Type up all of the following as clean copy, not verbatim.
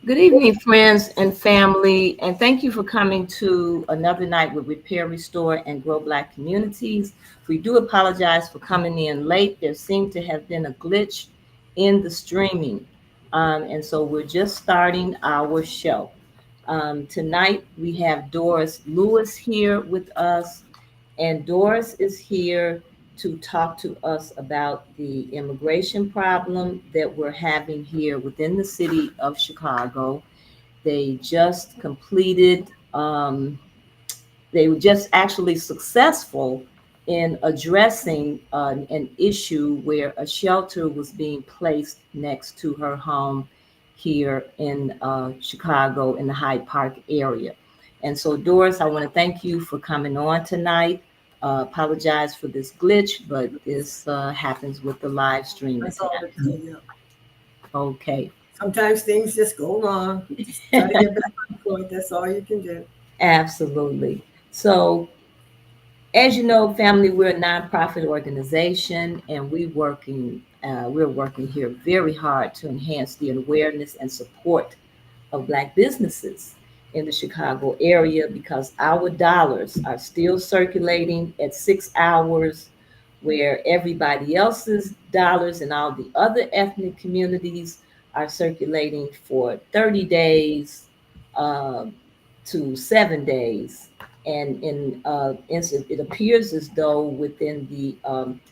Good evening, friends and family, and thank you for coming to another night with Repair, Restore, and Grow Black Communities. We do apologize for coming in late. There seemed to have been a glitch in the streaming, and so we're just starting our show. Tonight, we have Doris Lewis here with us, and Doris is here to talk to us about the immigration problem that we're having here within the city of Chicago. They just completed, they were just actually successful in addressing an issue where a shelter was being placed next to her home here in Chicago in the Hyde Park area. And so, Doris, I want to thank you for coming on tonight. Apologize for this glitch, but this happens with the live streaming That's all tonight. we can do. Yeah. Okay, Sometimes things just go wrong. Just try to get back on point. That's all you can do. absolutely. So, as you know, family, we're a nonprofit organization, and we're working here very hard to enhance the awareness and support of Black businesses in the Chicago area because our dollars are still circulating at 6 hours, where everybody else's dollars and all the other ethnic communities are circulating for 30 days uh, to 7 days. And it appears as though within the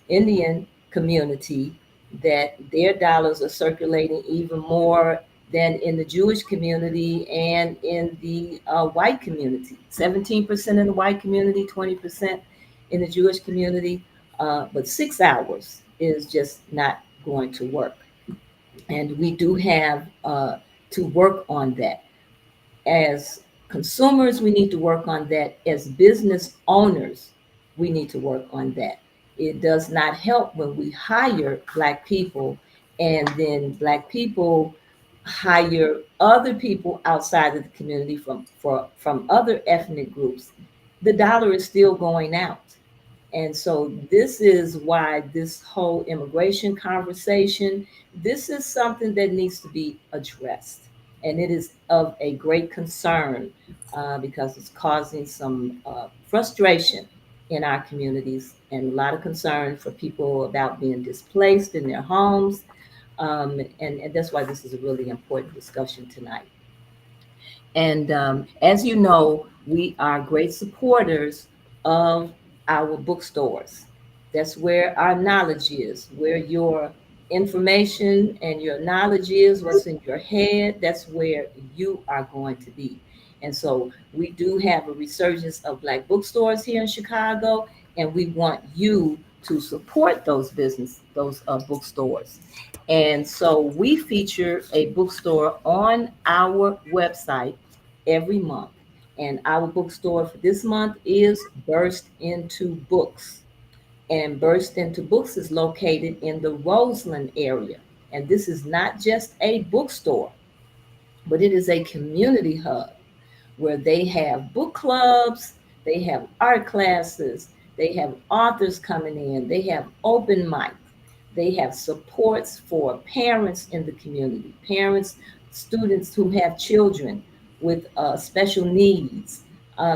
Indian community that their dollars are circulating even more than in the Jewish community and in the white community. 17% in the white community, 20% in the Jewish community. But 6 hours is just not going to work. And we do have to work on that. As consumers, we need to work on that. As business owners, we need to work on that. It does not help when we hire Black people and then Black people hire other people outside of the community from other ethnic groups. The dollar is still going out. And so this is why this whole immigration conversation, this is something that needs to be addressed. And it is of a great concern because it's causing some frustration in our communities and a lot of concern for people about being displaced in their homes. And that's why this is a really important discussion tonight. And as you know, we are great supporters of our bookstores. That's where our knowledge is, where your information and your knowledge is, what's in your head, that's where you are going to be. And so we do have a resurgence of Black bookstores here in Chicago, and we want you to support those bookstores. And so we feature a bookstore on our website every month. And our bookstore for this month is Burst Into Books. And Burst Into Books is located in the Roseland area. And this is not just a bookstore, but it is a community hub where they have book clubs, they have art classes, they have authors coming in, they have open mic, they have supports for parents in the community, parents, students who have children with special needs.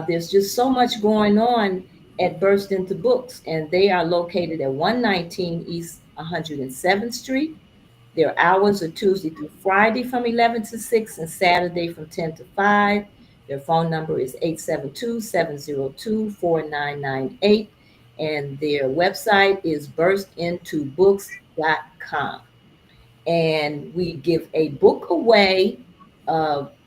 There's just so much going on at Burst Into Books, and they are located at 119 East 107th Street. Their hours are Tuesday through Friday from 11 to 6 and Saturday from 10 to 5. Their phone number is 872-702-4998. And their website is burstintobooks.com. And we give a book away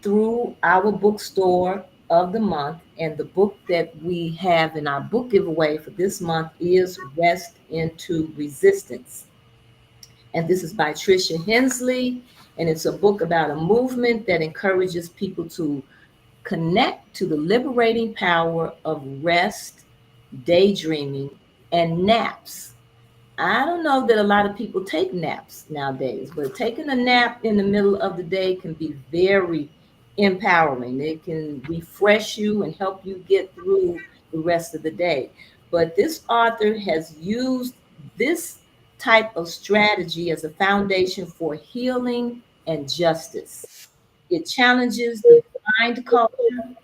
through our bookstore of the month. And the book that we have in our book giveaway for this month is Rest into Resistance, and this is by Tricia Hensley. And it's a book about a movement that encourages people to connect to the liberating power of rest, daydreaming, and naps. I don't know that a lot of people take naps nowadays, but taking a nap in the middle of the day can be very empowering. It can refresh you and help you get through the rest of the day. But this author has used this type of strategy as a foundation for healing and justice. It challenges the blind culture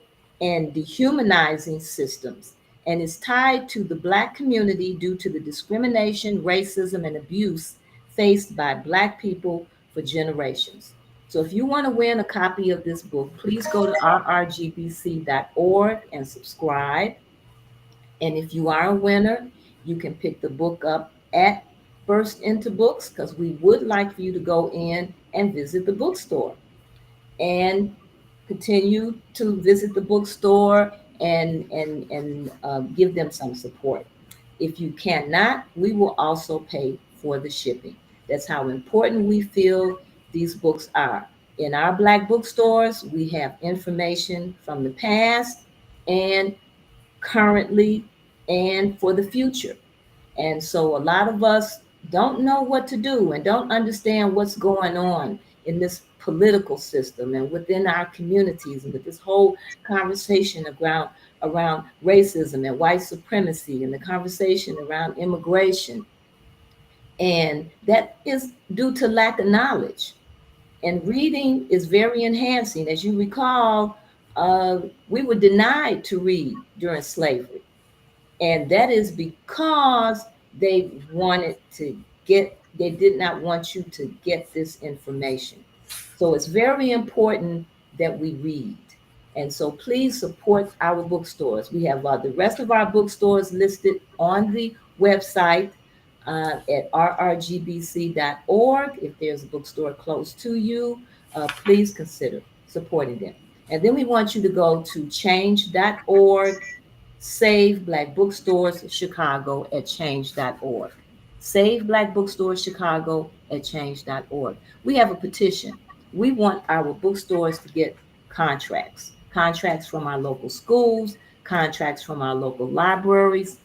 and dehumanizing systems, and is tied to the Black community due to the discrimination, racism, and abuse faced by Black people for generations. So, if you want to win a copy of this book, please go to rrgbc.org and subscribe. And if you are a winner, you can pick the book up at Burst Into Books, because we would like for you to go in and visit the bookstore and continue to visit the bookstore and give them some support. If you cannot, we will also pay for the shipping. That's how important we feel these books are. In our Black bookstores, we have information from the past and currently and for the future. And so a lot of us don't know what to do and don't understand what's going on in this political system and within our communities and with this whole conversation around racism and white supremacy and the conversation around immigration. And that is due to lack of knowledge. And reading is very enhancing. As you recall, we were denied to read during slavery. And that is because they did not want you to get this information. So it's very important that we read. And so please support our bookstores. We have the rest of our bookstores listed on the website at rrgbc.org. If there's a bookstore close to you, please consider supporting them. And then we want you to go to change.org. Save Black Bookstores Chicago at change.org. Save Black Bookstores Chicago at change.org. We have a petition. We want our bookstores to get contracts from our local schools, contracts from our local libraries,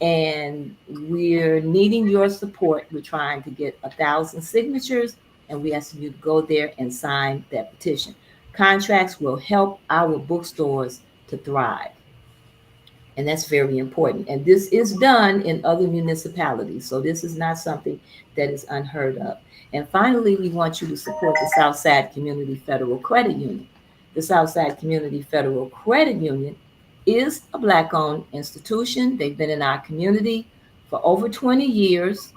and we're needing your support. We're trying to get 1,000 signatures, and we ask you to go there and sign that petition. Contracts will help our bookstores to thrive. And that's very important. And this is done in other municipalities. So this is not something that is unheard of. And finally, we want you to support the Southside Community Federal Credit Union. The Southside Community Federal Credit Union is a Black owned institution. They've been in our community for over 20 years,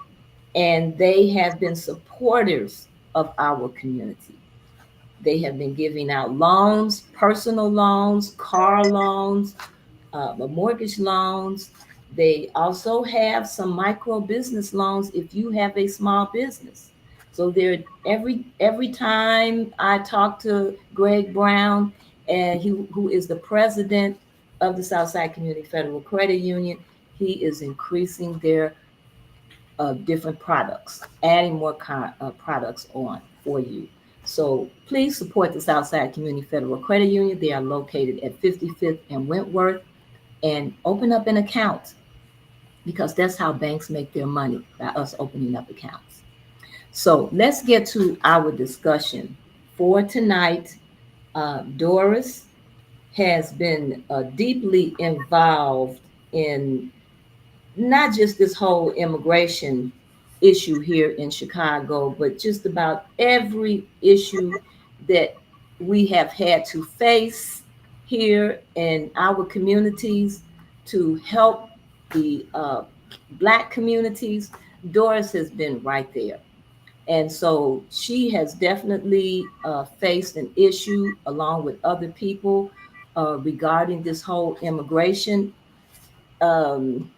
and they have been supporters of our community. They have been giving out loans, personal loans, car loans, mortgage loans. They also have some micro business loans if you have a small business. So there, every time I talk to Greg Brown, and who is the president of the Southside Community Federal Credit Union, he is increasing their different products, adding more products on for you. So please support the Southside Community Federal Credit Union. They are located at 55th and Wentworth, and open up an account, because that's how banks make their money, by us opening up accounts. So let's get to our discussion for tonight. Doris has been deeply involved in not just this whole immigration issue here in Chicago, but just about every issue that we have had to face here in our communities to help the Black communities. Doris has been right there. And so she has definitely faced an issue along with other people regarding this whole immigration um,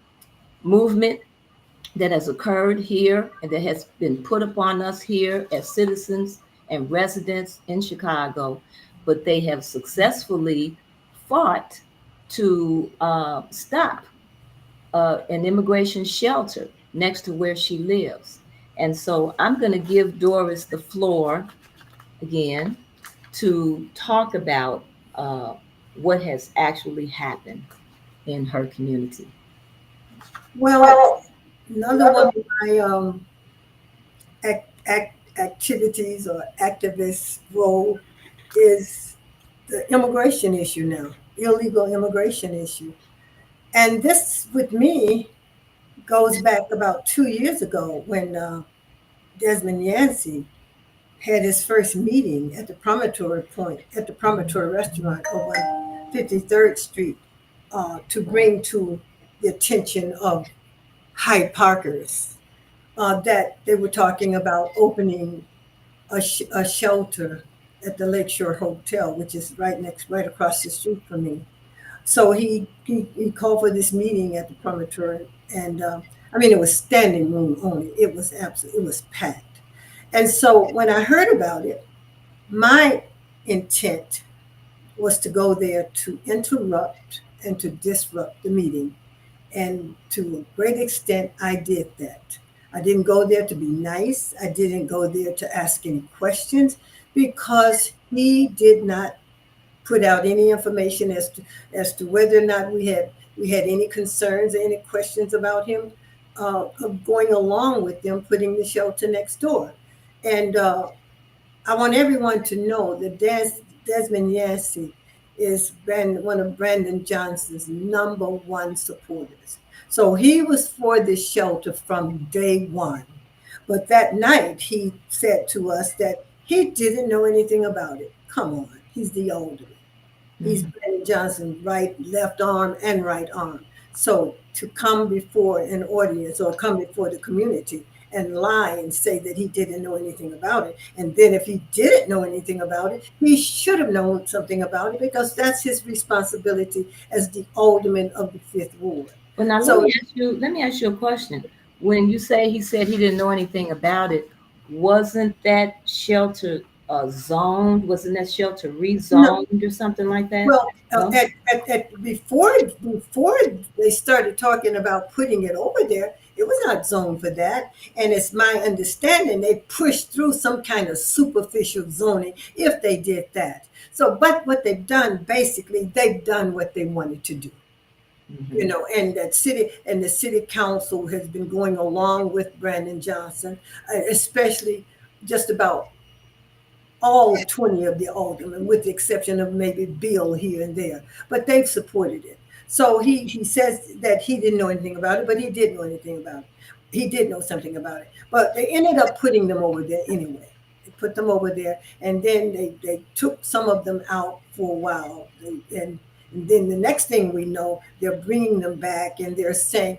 movement that has occurred here and that has been put upon us here as citizens and residents in Chicago, but they have successfully fought to stop an immigration shelter next to where she lives. And so I'm going to give Doris the floor again to talk about what has actually happened in her community. Well, another one of my activities or activist role is the immigration issue now, illegal immigration issue. And this, with me, goes back about 2 years ago when Desmond Yancey had his first meeting at the Promontory Point, at the Promontory Restaurant on 53rd Street, to bring to the attention of Hyde Parkers that they were talking about opening a shelter at the Lakeshore Hotel, which is right across the street from me. So he called for this meeting at the promontory, and I mean, it was standing room only. It was packed. And so when I heard about it, my intent was to go there to interrupt and to disrupt the meeting. And to a great extent, I did that. I didn't go there to be nice. I didn't go there to ask any questions because he did not put out any information as to whether or not we had any concerns or any questions about him of going along with them putting the shelter next door. And I want everyone to know that Desmond Yancey is one of Brandon Johnson's number one supporters. So he was for this shelter from day one. But that night, he said to us that he didn't know anything about it. Come on, he's the older. He's Mhm. Brandon Johnson's right, left arm, and right arm. So to come before an audience or come before the community and lie and say that he didn't know anything about it, and then if he didn't know anything about it, he should have known something about it because that's his responsibility as the alderman of the Fifth Ward. Well, now So let me ask you a question. When you say he said he didn't know anything about it, wasn't that shelter zoned? Wasn't that shelter no, rezoned or something like that? well, No. before they started talking about putting it over there, it was not zoned for that. And it's my understanding they pushed through some kind of superficial zoning if they did that. So, but what they've done, basically, they've done what they wanted to do. Hmm. And the city council has been going along with Brandon Johnson, especially just about all 20 of the aldermen, with the exception of maybe Bill here and there, but they've supported it. So he says that he didn't know anything about it, but he did know anything about it. He did know something about it, but they ended up putting them over there anyway. They put them over there, and then they took some of them out for a while, and then the next thing we know, they're bringing them back, and they're saying,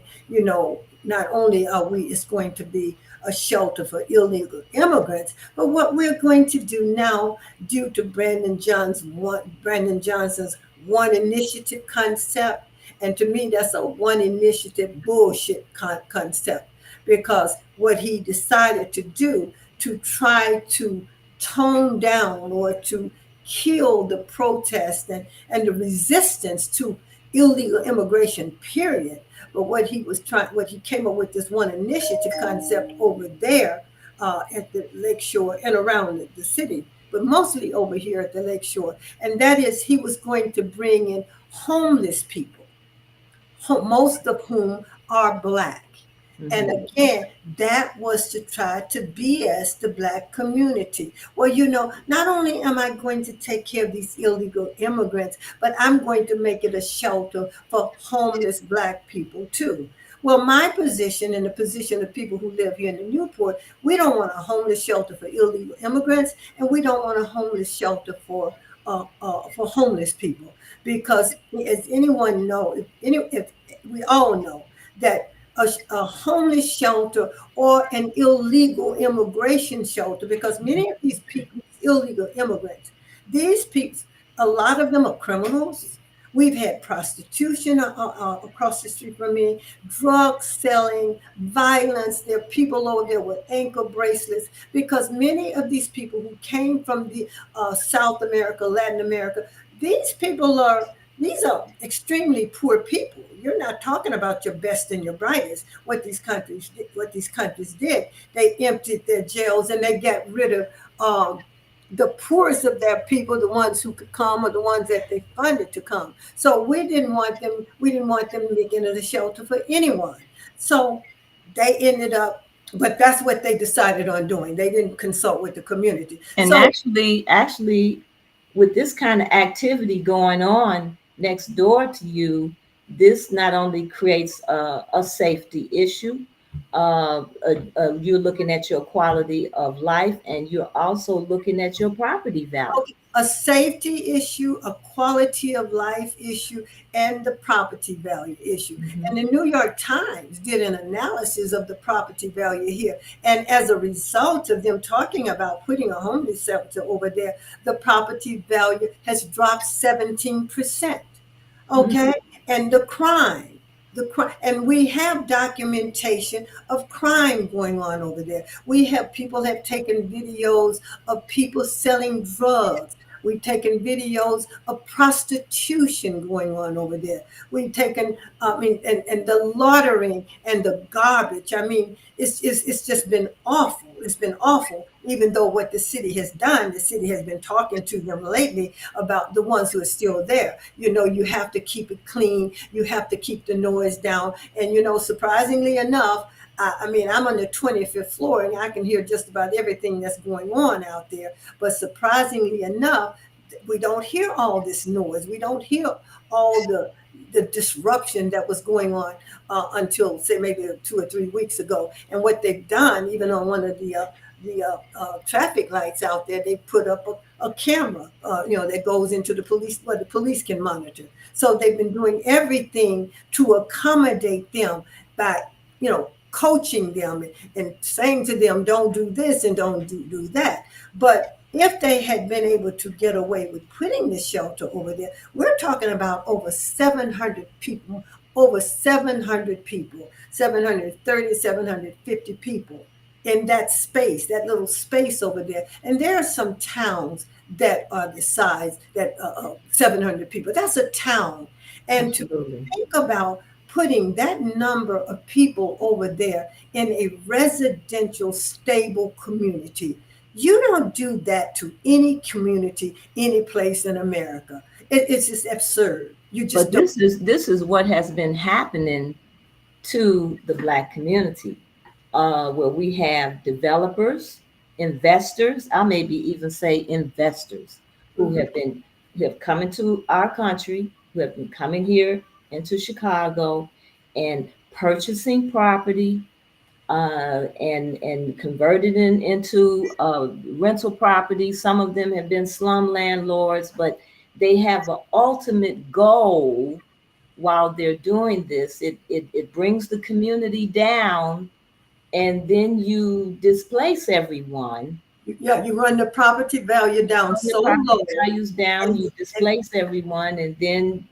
not only are we, it's going to be a shelter for illegal immigrants, but what we're going to do now, due to Brandon Johnson's one initiative concept, and to me, that's a one initiative bullshit concept, because what he decided to do to try to tone down or to kill the protest and the resistance to illegal immigration, period. But what he came up with this one initiative concept over there at the lakeshore and around the city, but mostly over here at the lakeshore. And that is, he was going to bring in homeless people, most of whom are Black. And Hmm. again, that was to try to BS the Black community. Well, not only am I going to take care of these illegal immigrants, but I'm going to make it a shelter for homeless Black people too. Well, my position and the position of people who live here in the Newport, we don't want a homeless shelter for illegal immigrants, and we don't want a homeless shelter for homeless people, because as anyone know, if we all know that a homeless shelter or an illegal immigration shelter, because many of these people, illegal immigrants, these people, a lot of them are criminals. We've had prostitution across the street from me, drug selling, violence. There are people over there with ankle bracelets, because many of these people who came from the South America, Latin America, these people are these are extremely poor people. You're not talking about your best and your brightest. What these countries did, they emptied their jails and they got rid of the poorest of their people, the ones who could come or the ones that they funded to come. So we didn't want them. We didn't want them making it a shelter for anyone. So they ended up. But that's what they decided on doing. They didn't consult with the community. And So actually, with this kind of activity going on next door to you, this not only creates a safety issue, You're looking at your quality of life, and you're also looking at your property value. Okay, a safety issue, a quality of life issue, and the property value issue. Mhm. And the New York Times did an analysis of the property value here. And as a result of them talking about putting a homeless shelter over there, the property value has dropped 17%. Okay, Mhm. and the crime, and we have documentation of crime going on over there. We have people have taken videos of people selling drugs. We've taken videos of prostitution going on over there. We've taken, I mean, and the loitering and the garbage. I mean, it's just been awful. It's been awful. Even though what the city has done, the city has been talking to them lately about the ones who are still there. You know, you have to keep it clean. You have to keep the noise down. And, you know, surprisingly enough, I mean, I'm on the 25th floor and I can hear just about everything that's going on out there. But surprisingly enough, we don't hear all this noise. We don't hear all the disruption that was going on until say maybe 2 or 3 weeks ago. And what they've done, even on one of the traffic lights out there, they put up a camera, that goes into the police, where the police can monitor. So they've been doing everything to accommodate them by, coaching them and saying to them, don't do this and don't do that. But if they had been able to get away with putting the shelter over there, we're talking about over 700 people, over 700 people, 730, 750 people in that space, that little space over there. And there are some towns that are the size that 700 people. That's a town. And to Absolutely. think about putting that number of people over there in a residential stable community, you don't do that to any community, any place in America. It's just absurd. You just But don't. this is what has been happening to the Black community, where we have developers, investors, I maybe even say investors, who Mhm. have come into our country, who have been coming here into Chicago and purchasing property, and converted into rental property. Some of them have been slum landlords, but they have an ultimate goal. While they're doing this, it brings the community down, and then you displace everyone. Yeah, you run the property value down Run the so property low, values down, and you and displace everyone, and then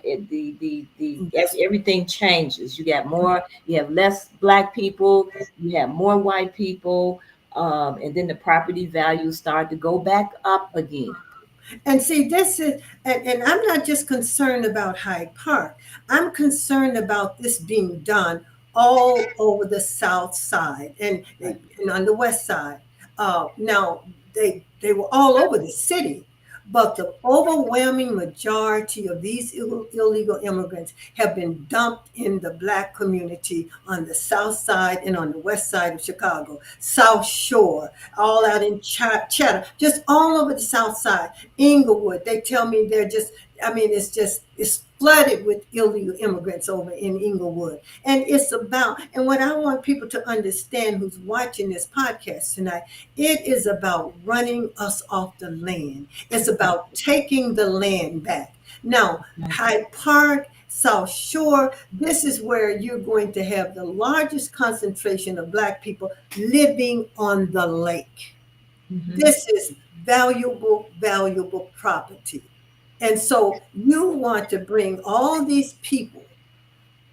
invest. everything changes. You got more, you have less Black people, you have more white people, and then the property values start to go back up again. And see, this is, and I'm not just concerned about Hyde Park. I'm concerned about this being done all over the South Side Right. and on the West Side. Now, they were all over the city, but the overwhelming majority of these illegal immigrants have been dumped in the Black community on the South Side and on the West Side of Chicago, South Shore, all out in Chatham, just all over the South Side. Inglewood, they tell me they're just, I mean, it's flooded with illegal immigrants over in Inglewood. And it's about, and what I want people to understand who's watching this podcast tonight, it is about running us off the land. It's about taking the land back. Now, Hyde Park, South Shore, this is where you're going to have the largest concentration of Black people living on the lake. Mhm. This is valuable, valuable property. And so you want to bring all these people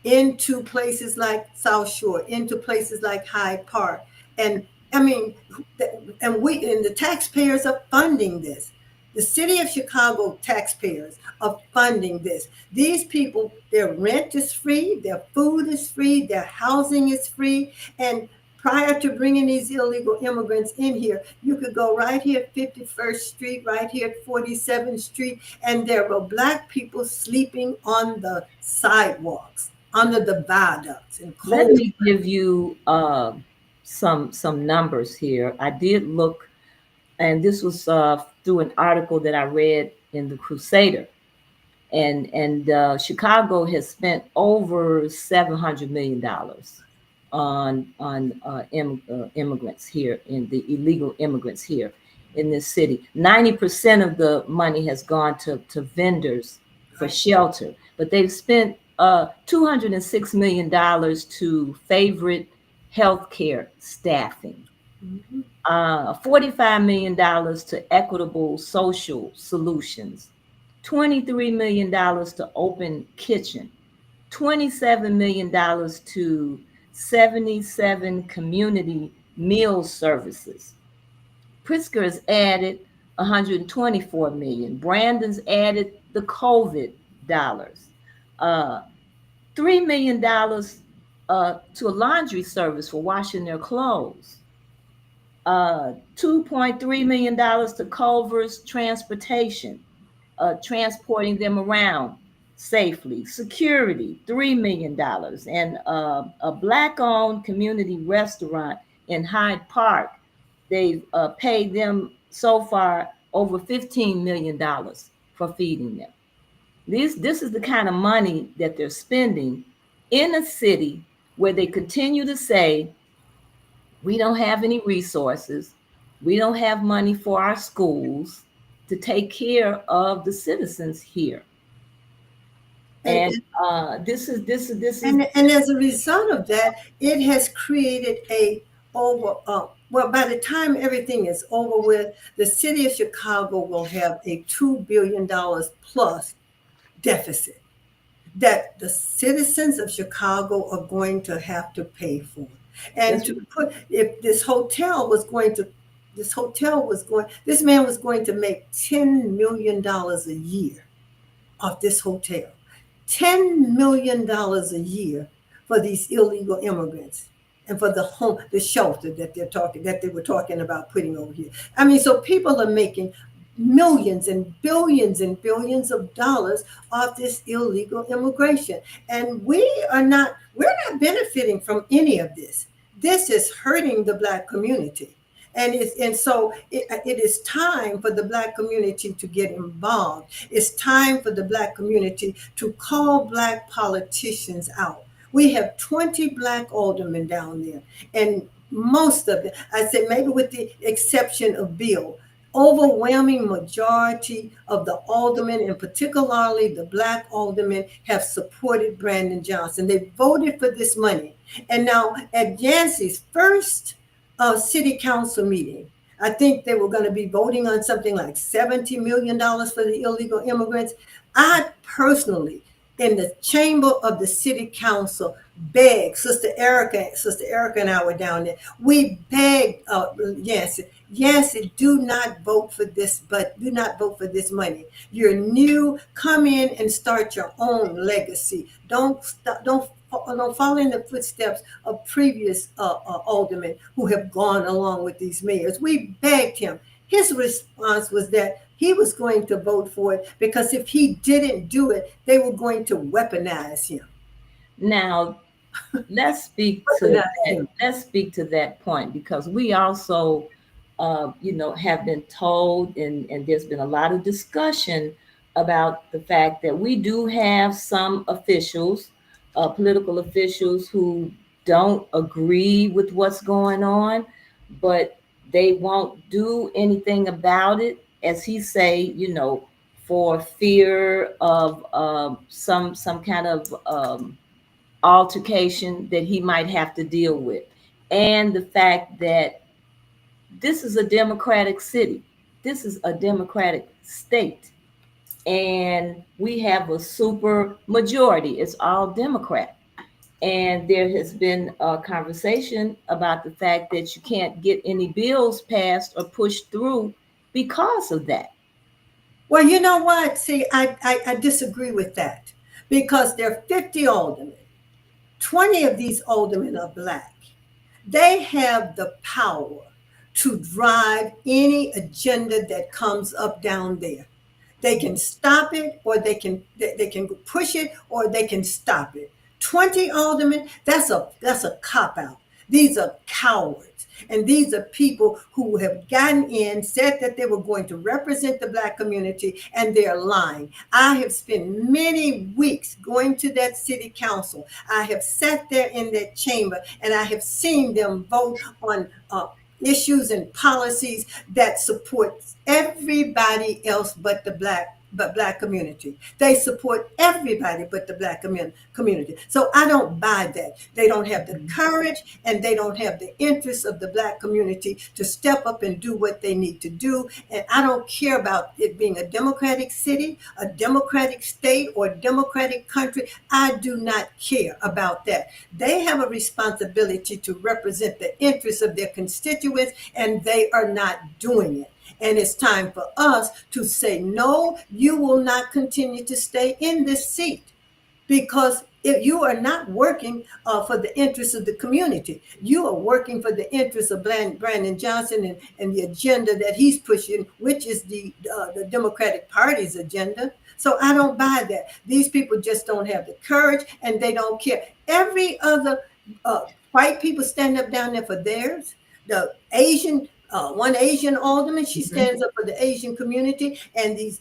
into places like South Shore, into places like Hyde Park. And I mean, and the taxpayers are funding this. The city of Chicago taxpayers are funding this. These people, their rent is free, their food is free, their housing is free. And prior to bringing these illegal immigrants in here, you could go right here at 51st Street, right here at 47th Street, and there were Black people sleeping on the sidewalks, under the viaducts in Let cold. me give you some numbers here. I did look, and this was through an article that I read in the Crusader, and Chicago has spent over $700 million on immigrants here, in the illegal immigrants here in this city. 90% of the money has gone to vendors for Right. shelter, but they've spent $206 million to favorite healthcare staffing, Mhm. $45 million to equitable social solutions, $23 million to open kitchen, $27 million to 77 community meal services. Pritzker has added 124 million. Brandon's added the COVID dollars. Uh, $3 million to a laundry service for washing their clothes. $2.3 million to Culver's transportation, transporting them around safely. Security, $3 million, and a black-owned community restaurant in Hyde Park. They've paid them so far over $15 million for feeding them. This is the kind of money that they're spending in a city where they continue to say, we don't have any resources, we don't have money for our schools to take care of the citizens here. And, And this is and as a result of that, it has created a over. Well, by the time everything is over with, the city of Chicago will have a $2 billion plus deficit that the citizens of Chicago are going to have to pay for. And that's to put, if this man was going to make $10 million a year off this hotel. $10 million a year for these illegal immigrants and for the shelter that they were talking about putting over here. I mean, so people are making millions and billions of dollars off this illegal immigration. And we're not benefiting from any of this. This is hurting the Black community. And so it is time for the Black community to get involved. It's time for the Black community to call Black politicians out. We have 20 Black aldermen down there, and most of them, I said maybe with the exception of Bill, overwhelming majority of the aldermen, and particularly the Black aldermen, have supported Brandon Johnson. They voted for this money. And now at Yancey's first city council meeting, I think they were going to be voting on something like $70 million for the illegal immigrants. I personally, in the chamber of the city council, begged Sister Erica and I were down there. We begged Yancey, do not vote for this, but do not vote for this money. You're new. Come in and start your own legacy. Don't follow in the footsteps of previous aldermen who have gone along with these mayors. We begged him. His response was that he was going to vote for it because if he didn't do it, they were going to weaponize him. now let's speak to Weaponize that. him. Let's speak to that point, because we also have been told, and there's been a lot of discussion about the fact that we do have some officials, political officials, who don't agree with what's going on, but they won't do anything about it, as he say, for fear of some kind of altercation that he might have to deal with, and the fact that this is a democratic city. This is a democratic state. And we have a super majority. It's all Democrat. And there has been a conversation about the fact that you can't get any bills passed or pushed through because of that. Well, you know what? See, I disagree with that because there are 50 aldermen. 20 of these aldermen are Black. They have the power to drive any agenda that comes up down there. They can stop it, or they can push it, or they can stop it. 20 aldermen, that's a cop out. These are cowards. And these are people who have gotten in, said that they were going to represent the Black community, and they're lying. I have spent many weeks going to that city council. I have sat there in that chamber, and I have seen them vote on issues and policies that support everybody else but black community. They support everybody but the community. So I don't buy that. They don't have the courage, and they don't have the interest of the Black community to step up and do what they need to do. And I don't care about it being a democratic city, a democratic state, or a democratic country. I do not care about that. They have a responsibility to represent the interests of their constituents, and they are not doing it. And it's time for us to say, no, you will not continue to stay in this seat, because if you are not working for the interests of the community, you are working for the interests of Brandon Johnson, and the agenda that he's pushing, which is the Democratic Party's agenda. So I don't buy that. These people just don't have the courage, and they don't care. Every other white people stand up down there for theirs. The Asian, one Asian alderman, she stands up for the Asian community, and these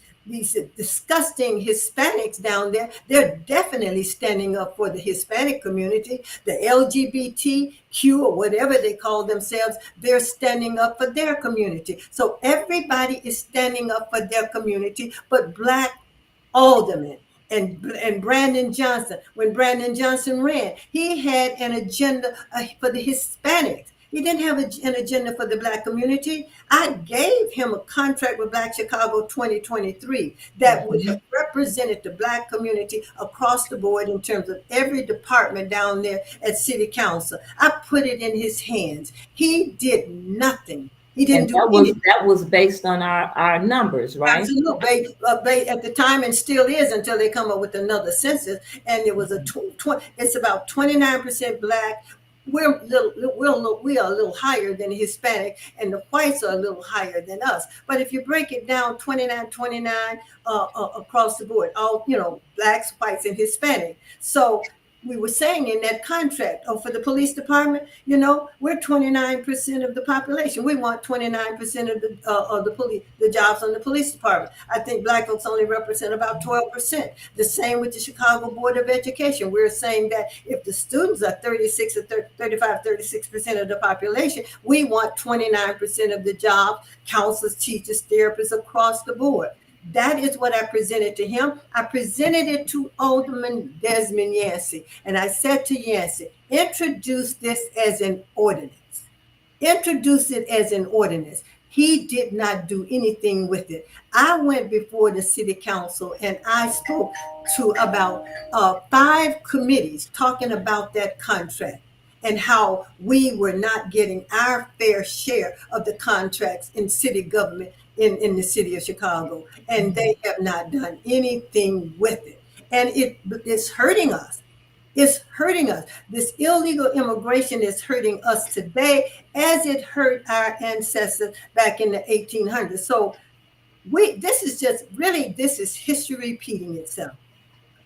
disgusting Hispanics down there, they're definitely standing up for the Hispanic community. The LGBTQ, or whatever they call themselves, they're standing up for their community. So everybody is standing up for their community, but Black aldermen and Brandon Johnson. When Brandon Johnson ran, he had an agenda for the Hispanics. He didn't have an agenda for the Black community. I gave him a contract with Black Chicago 2023 that would have represented the Black community across the board in terms of every department down there at City Council. I put it in his hands. He did nothing. He didn't And do anything. that was based on our numbers, right? Absolutely. At the time, and still is until they come up with another census. And it was it's about 29% Black. We are a little higher than the Hispanic, and the whites are a little higher than us. But if you break it down, 29 across the board, all, Blacks, whites, and Hispanic. So we were saying in that contract, for the police department, we're 29% of the population. We want 29% of the police, the jobs on the police department. I think Black folks only represent about 12%. The same with the Chicago Board of Education. We're saying that if the students are 36% of the population, we want 29% of the jobs, counselors, teachers, therapists across the board. That is what I presented to him. I presented it to Alderman Desmond Yancey. And I said to Yancey, introduce this as an ordinance. Introduce it as an ordinance. He did not do anything with it. I went before the city council, and I spoke to about 5 committees talking about that contract and how we were not getting our fair share of the contracts in city government in the city of Chicago. And they have not done anything with it. And it's hurting us. It's hurting us. This illegal immigration is hurting us today as it hurt our ancestors back in the 1800s. So this is history repeating itself.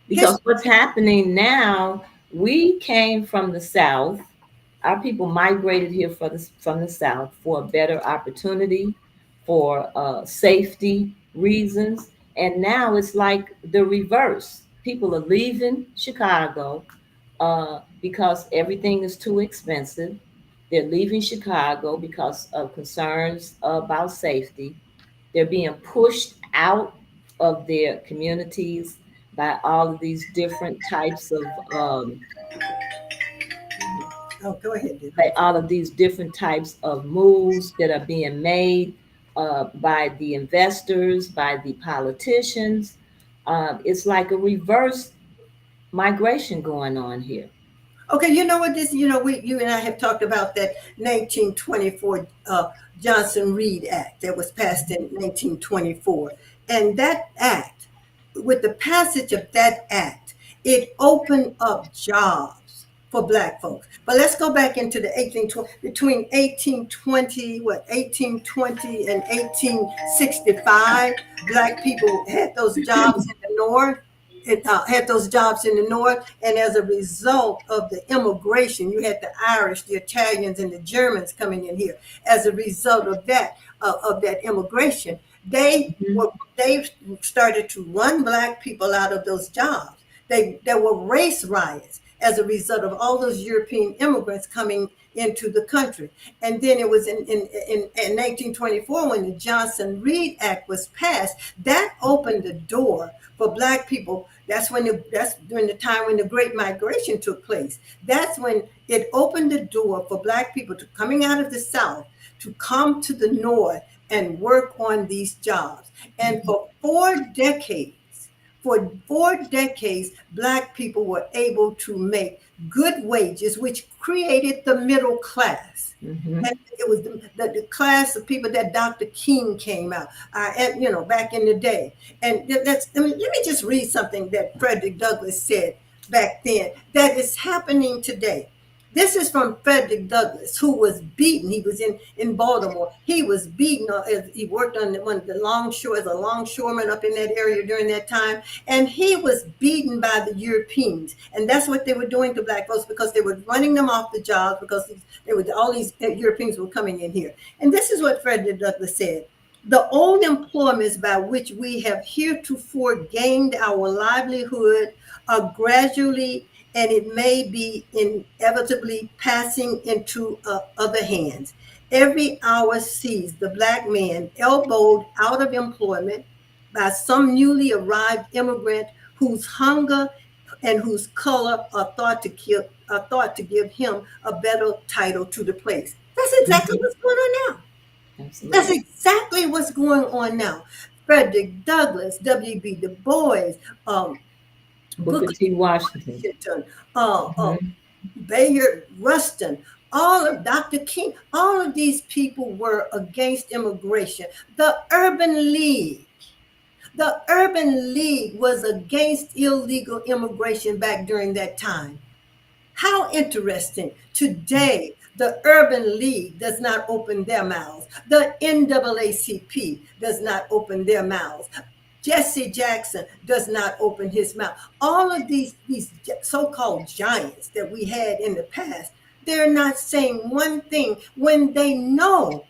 Because what's happening now, we came from the South. Our people migrated here from the South for a better opportunity, for safety reasons. And now it's like the reverse. People are leaving Chicago because everything is too expensive. They're leaving Chicago because of concerns about safety. They're being pushed out of their communities by all of these different types of go ahead. by all of these different types of moves that are being made by the investors, by the politicians. It's like a reverse migration going on here. Okay, you know what this, you and I have talked about that 1924 Johnson-Reed Act that was passed in 1924. And that act, with the passage of that act, it opened up jobs for Black folks. But let's go back into the 1820, between 1820 and 1865, Black people had those jobs in the North. had those jobs in the north, and as a result of the immigration, you had the Irish, the Italians, and the Germans coming in here. As a result of that immigration, Mhm. they started to run black people out of those jobs. There were race riots as a result of all those European immigrants coming into the country. And then it was in 1924 when the Johnson-Reed Act was passed. That opened the door for black people. That's during the time when the Great Migration took place. That's when it opened the door for black people to coming out of the South to come to the North and work on these jobs. And for 4 decades, black people were able to make good wages, which created the middle class. Mhm. And it was the class of people that Dr. King came out, and back in the day. And let me just read something that Frederick Douglass said back then that is happening today. This is from Frederick Douglass, who was beaten. He was in Baltimore. He was beaten. He worked on one of the longshore as a longshoreman up in that area during that time. And he was beaten by the Europeans. And that's what they were doing to black folks, because they were running them off the jobs, because all these Europeans were coming in here. And this is what Frederick Douglass said. The old employments by which we have heretofore gained our livelihood are gradually, and it may be inevitably, passing into other hands. Every hour sees the black man elbowed out of employment by some newly arrived immigrant whose hunger and whose color are thought to give him a better title to the place. That's exactly Mhm. what's going on now. That's Absolutely. exactly what's going on now. Frederick Douglass, W.B. Du Bois, um, Booker Booker T. T. Washington. Washington, Mhm. Bayard Rustin, all of Dr. King, all of these people were against immigration. The Urban League was against illegal immigration back during that time. How interesting. Today, the Urban League does not open their mouths. The NAACP does not open their mouths. Jesse Jackson does not open his mouth. All of these so-called giants that we had in the past, they're not saying one thing when they know,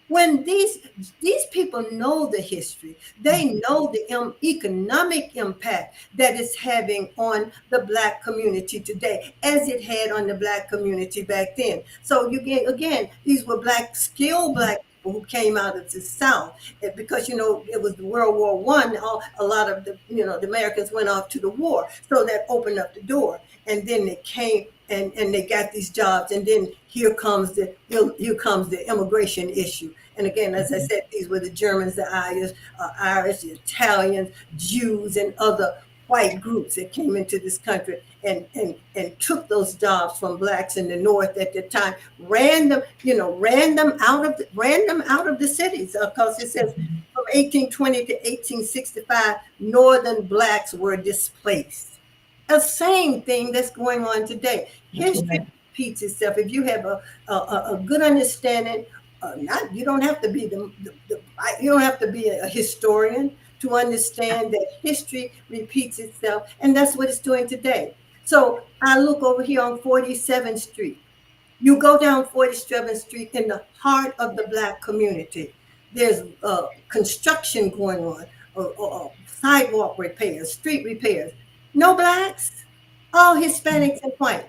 when these people know the history, they know the economic impact that it's having on the black community today, as it had on the black community back then. So you get, again, these were skilled black people who came out of the South. Because it was World War One. A lot of the Americans went off to the war, so that opened up the door. And then they came and they got these jobs, and then here comes the immigration issue. And again, as I Mhm. said, these were the Germans, the Irish, the Italians, Jews, and other white groups that came into this country and took those jobs from blacks in the North at the time, ran them out of the cities, because it says from 1820 to 1865, northern blacks were displaced. The same thing that's going on today. That's History right. repeats itself. If you have a good understanding, not you don't have to be you don't have to be a historian to understand that history repeats itself, and that's what it's doing today. So I look over here on 47th Street. You go down 47th Street in the heart of the black community. There's construction going on, sidewalk repairs, street repairs. No blacks, all Hispanics and whites.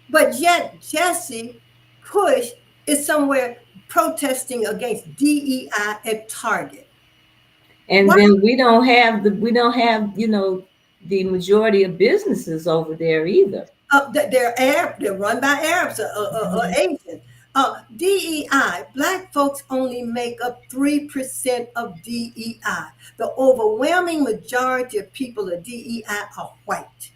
But yet Jesse Push is somewhere protesting against DEI at Target. And Why? then we don't have the majority of businesses over there either. They're Arab. They're run by Arabs or Mhm. Asians. DEI. Black folks only make up 3% of DEI. The overwhelming majority of people at DEI are white.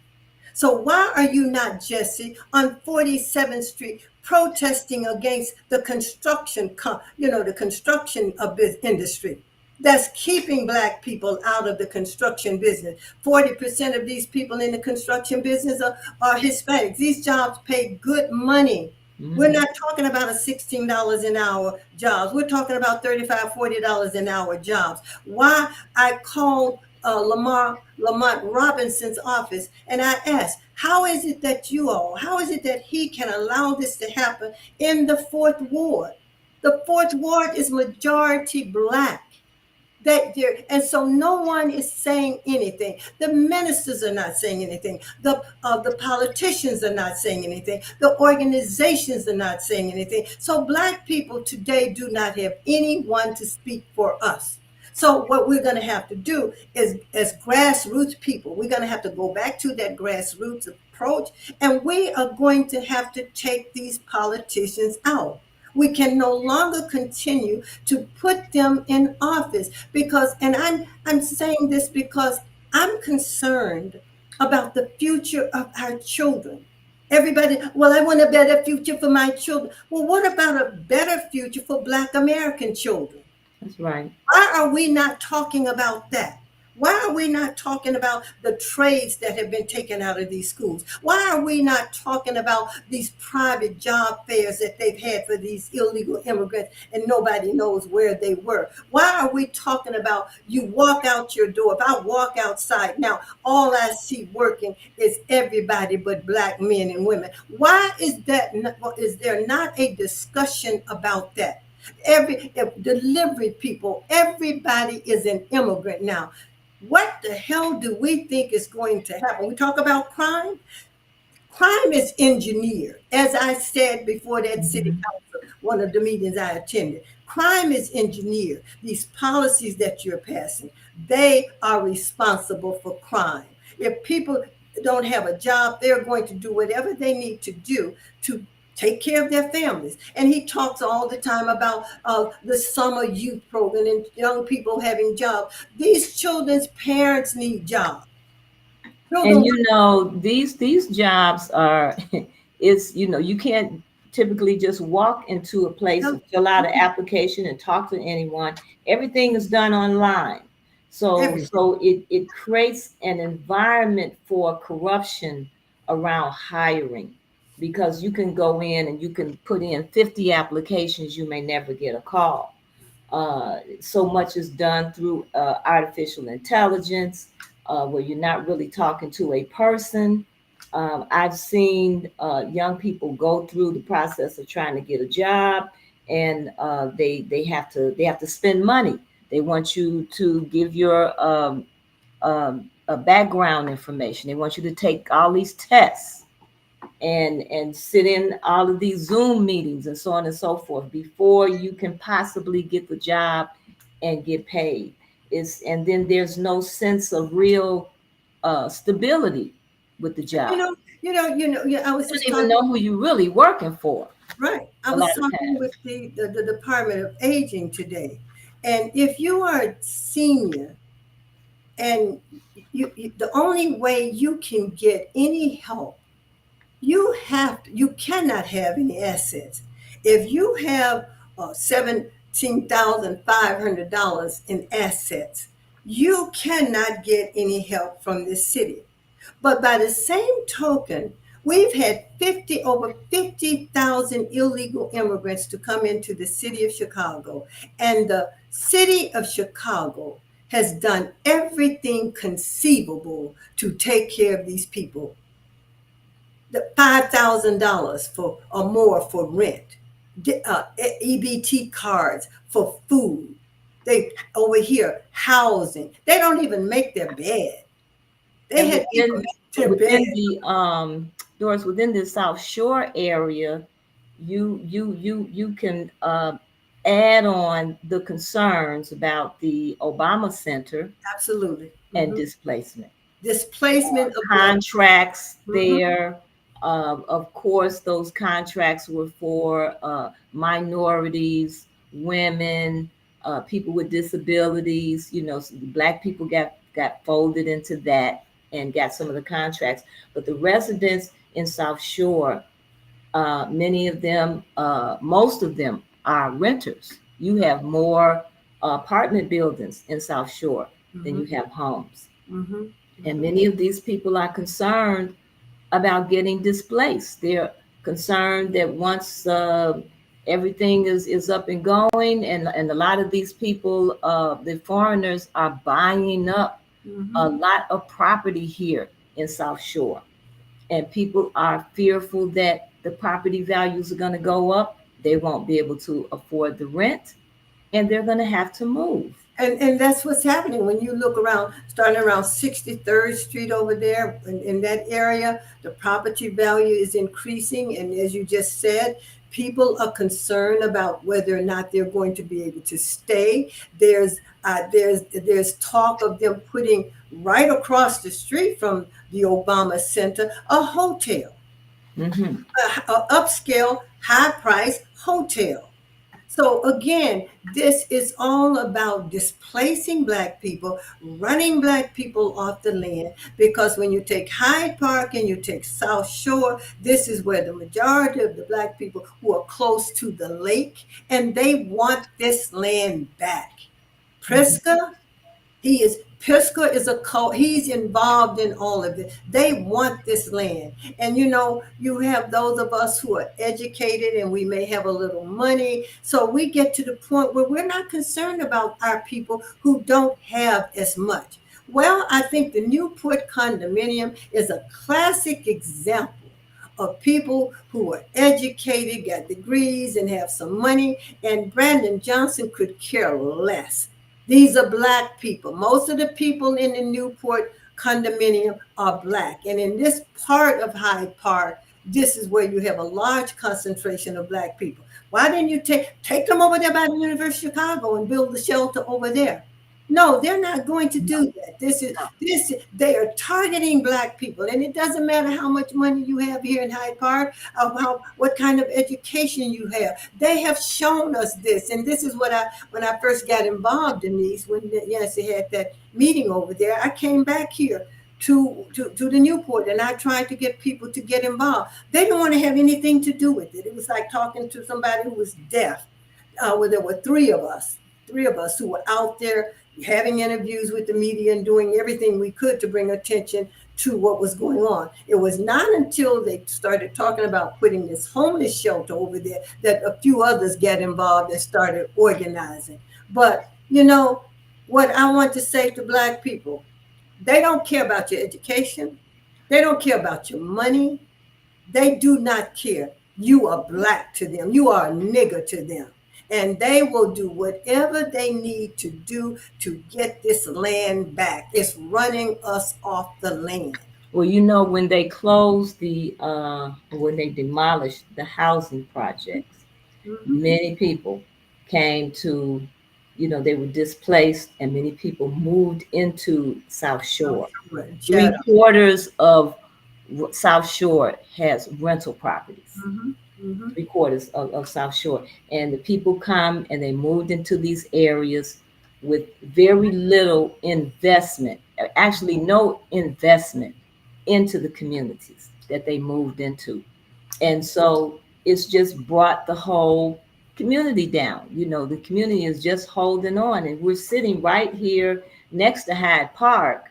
So why are you not, Jesse, on 47th Street protesting against the the construction of industry that's keeping black people out of the construction business? 40% of these people in the construction business are Hispanics. These jobs pay good money. We're Mhm. not talking about a $16 an hour jobs. We're talking about $35, $40 an hour jobs. Why I called Lamont Robinson's office, and I asked, how is it that he can allow this to happen in the fourth ward? The fourth ward is majority black. That there, and so no one is saying anything. The ministers are not saying anything. The politicians are not saying anything. The organizations are not saying anything. So black people today do not have anyone to speak for us. So what we're going to have to do is, as grassroots people, we're going to have to go back to that grassroots approach, and we are going to have to take these politicians out. We can no longer continue to put them in office because, and I'm saying this because I'm concerned about the future of our children. Everybody, well, I want a better future for my children. Well, what about a better future for Black American children? That's right. Why are we not talking about that? Why are we not talking about the trades that have been taken out of these schools? Why are we not talking about these private job fairs that they've had for these illegal immigrants and nobody knows where they were? Why are we talking about you walk out your door? If I walk outside now, all I see working is everybody but Black men and women. Why is that? Is there not a discussion about that? Every delivery people, everybody is an immigrant now. What the hell do we think is going to happen? We talk about crime. Crime is engineered. As I said before that city council, one of the meetings I attended, crime is engineered. These policies that you're passing, they are responsible for crime. If people don't have a job, they're going to do whatever they need to do to take care of their families. And he talks all the time about the summer youth program and young people having jobs. These children's parents need jobs. And Children, you know, these jobs are is, you know, you can't typically just walk into a place and fill out an application and talk to anyone. Everything is done online. everything. So it creates an environment for corruption around hiring, because you can go in and you can put in 50 applications, you may never get a call. So much is done through artificial intelligence, where you're not really talking to a person. I've seen young people go through the process of trying to get a job, and they have to spend money. They want you to give your background information. They want you to take all these tests and sit in all of these Zoom meetings and so on and so forth before you can possibly get the job and get paid. And then there's no sense of real stability with the You job. know, yeah, I was You just don't even talking, know who you're really working for right. I a lot was of talking times. with the Department of Aging today. And if you are a senior and the only way you can get any help, you cannot have any assets. If you have $17,500 in assets, you cannot get any help from this city. But by the same token, we've had over 50,000 illegal immigrants to come into the city of Chicago, and the city of Chicago has done everything conceivable to take care of these people. The $5,000 for or more for rent, EBT cards for food. They over here housing. They don't even make their bed. They And had people within make their bed. within the Doris, within the South Shore area, you can add on the concerns about the Obama Center Absolutely. and displacement. Displacement of black. Contracts Mhm. there. Of course, those contracts were for minorities, women, people with disabilities. You know, so Black people got folded into that and got some of the contracts. But the residents in South Shore, many of them, most of them are renters. You have more apartment buildings in South Shore than you Mhm. have homes. Mhm. And Mhm. many of these people are concerned about getting displaced. They're concerned that once everything is up and going, and a lot of these people, the foreigners, are buying up a Mm-hmm. lot of property here in South Shore, and people are fearful that the property values are going to go up. They won't be able to afford the rent, and they're going to have to move. And that's what's happening when you look around, starting around 63rd Street over there in that area, the property value is increasing. And as you just said, people are concerned about whether or not they're going to be able to stay. There's talk of them putting right across the street from the Obama Center a hotel, Hmm. a upscale, high price hotel. So again, this is all about displacing Black people, running Black people off the land, because when you take Hyde Park and you take South Shore, this is where the majority of the Black people who are close to the lake, and they want this land back. Priska, Pisca is a co he's involved in all of it. They want this land. And you have those of us who are educated and we may have a little money. So we get to the point where we're not concerned about our people who don't have as much. Well, I think the Newport condominium is a classic example of people who are educated, got degrees, and have some money, and Brandon Johnson could care less. These are Black people. Most of the people in the Newport condominium are Black. And in this part of Hyde Park, this is where you have a large concentration of Black people. Why didn't you take them over there by the University of Chicago and build the shelter over there? No, they're not going to No, do that. no. They are targeting Black people, and it doesn't matter how much money you have here in Hyde Park, what kind of education you have. They have shown us this, and this is what when I first got involved in these, when Yancy had that meeting over there. I came back here to the Newport, and I tried to get people to get involved. They didn't want to have anything to do with it. It was like talking to somebody who was deaf. Where there were three of us who were out there having interviews with the media and doing everything we could to bring attention to what was going on. It was not until they started talking about putting this homeless shelter over there that a few others got involved and started organizing. But what I want to say to Black people, they don't care about your education. They don't care about your money. They do not care. You are Black to them. You are a nigger to them. And they will do whatever they need to do to get this land back. It's running us off the land. Well, when they demolished the housing projects, Mm-hmm. many people came to, they were displaced, and many people moved into South So Shore. sure. And Three Chatham. quarters of South Shore has rental properties. Mm-hmm. Mm-hmm. Three-quarters of South Shore. And the people come and they moved into these areas with very little investment, actually no investment into the communities that they moved into. And so it's just brought the whole community down. The community is just holding on. And we're sitting right here next to Hyde Park,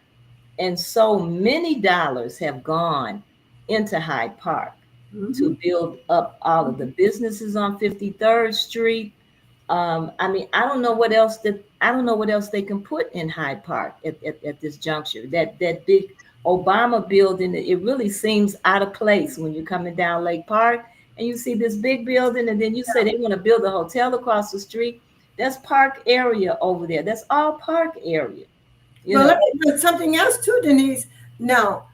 and so many dollars have gone into Hyde Park Mm-hmm. to build up all of the businesses on 53rd Street. I mean, I don't know what else they can put in Hyde Park at this juncture. That big Obama building, it really seems out of place when you're coming down Lake Park and you see this big building, and then you say they want to build a hotel across the street. That's park area over there. That's all park area. You Well, know. let me put something else too, Denise. Now,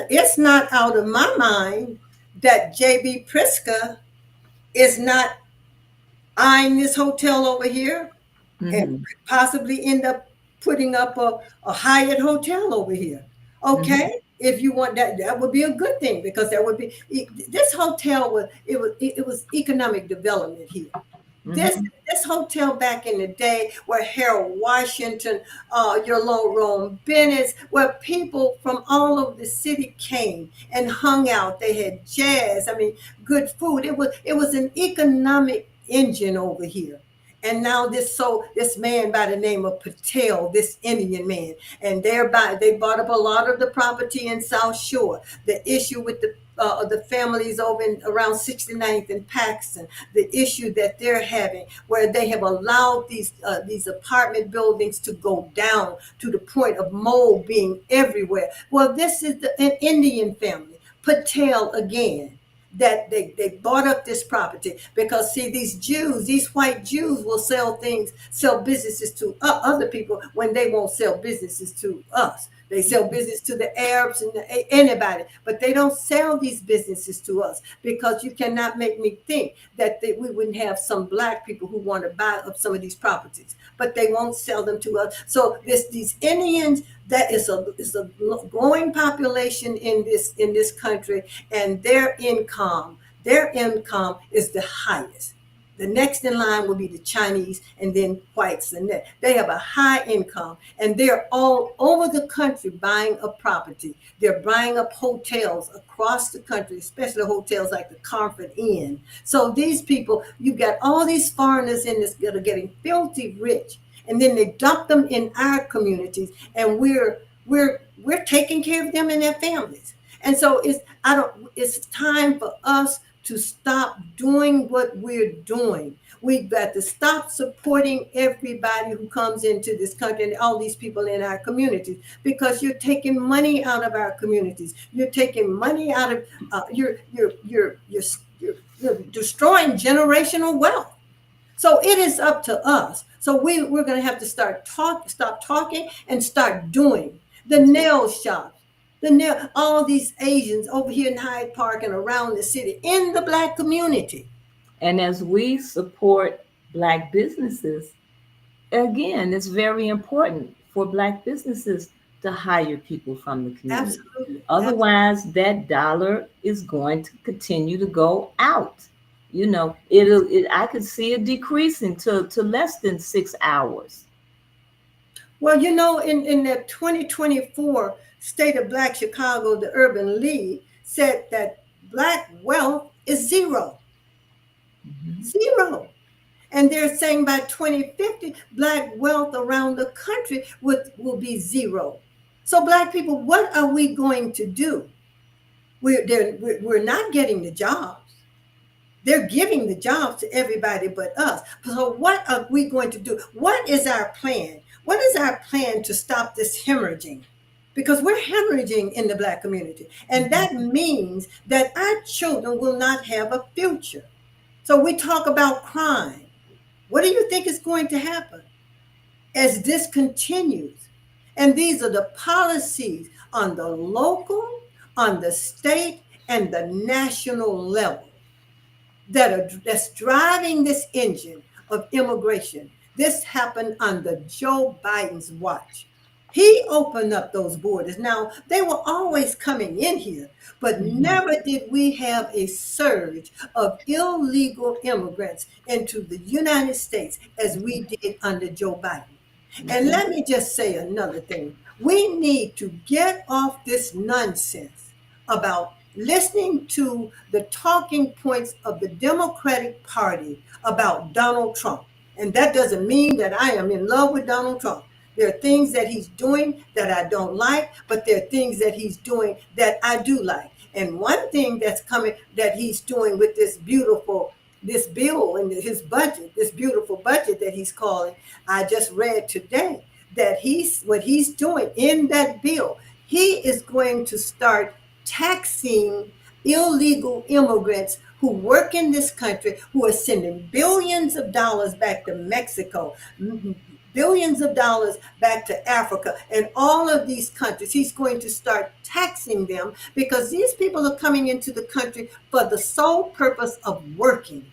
it's not out of my mind that JB Priska is not eyeing this hotel over here and Hmm. could possibly end up putting up a Hyatt hotel over here. Hmm. Okay, if you want that, that would be a good thing, because that would be this hotel was economic development here. This Hmm. this hotel back in the day, where Harold Washington, your Rome Bennett's, where people from all over the city came and hung out. They had jazz. I mean, good food. It was an economic engine over here. And now this man by the name of Patel, this Indian man, and thereby they bought up a lot of the property in South Shore. The issue with the families over around 69th and Paxton, the issue that they're having, where they have allowed these apartment buildings to go down to the point of mold being everywhere. Well, this is an Indian family, Patel again, that they bought up this property because, see, these Jews, these white Jews will sell businesses to other people when they won't sell businesses to us. They sell business to the Arabs and anybody, but they don't sell these businesses to us, because you cannot make me think that we wouldn't have some black people who want to buy up some of these properties, but they won't sell them to us. So these Indians, that is a growing population in this country, and their income is the highest. The next in line will be the Chinese, and then whites. And they have a high income, and they're all over the country buying up property. They're buying up hotels across the country, especially hotels like the Confront Inn. So these people, you got all these foreigners in this that are getting filthy rich, and then they dump them in our communities, and we're taking care of them and their families. And so it's time for us to stop doing what we're doing. We've got to stop supporting everybody who comes into this country and all these people in our communities, because you're taking money out of our communities. You're taking money out of you're destroying generational wealth. So it is up to us. So we're going to have to stop talking and start doing. The nail shops, all these Asians over here in Hyde Park and around the city in the black community. And as we support black businesses, again, it's very important for black businesses to hire people from the community. Absolutely. Otherwise, that dollar is going to continue to go out. I could see it decreasing to less than 6 hours. Well, in the 2024 State of Black Chicago, the Urban League said that black wealth is zero. Mhm. Zero. And they're saying by 2050, black wealth around the country will be zero. So black people, what are we going to do? We're not getting the jobs. They're giving the jobs to everybody but us. So what are we going to do? What is our plan? What is our plan to stop this hemorrhaging? Because we're hemorrhaging in the black community. And that means that our children will not have a future. So we talk about crime. What do you think is going to happen as this continues? And these are the policies on the local, on the state, and the national level that's driving this engine of immigration. This happened under Joe Biden's watch. He opened up those borders. Now, they were always coming in here, but never did we have a surge of illegal immigrants into the United States as we did under Joe Biden. And let me just say another thing. We need to get off this nonsense about listening to the talking points of the Democratic Party about Donald Trump. And that doesn't mean that I am in love with Donald Trump. There are things that he's doing that I don't like, but there are things that he's doing that I do like. And one thing that's coming that he's doing with this bill and his budget, this beautiful budget that he's calling, I just read today that what he's doing in that bill, he is going to start taxing illegal immigrants who work in this country, who are sending billions of dollars back to Mexico, billions of dollars back to Africa, and all of these countries. He's going to start taxing them because these people are coming into the country for the sole purpose of working.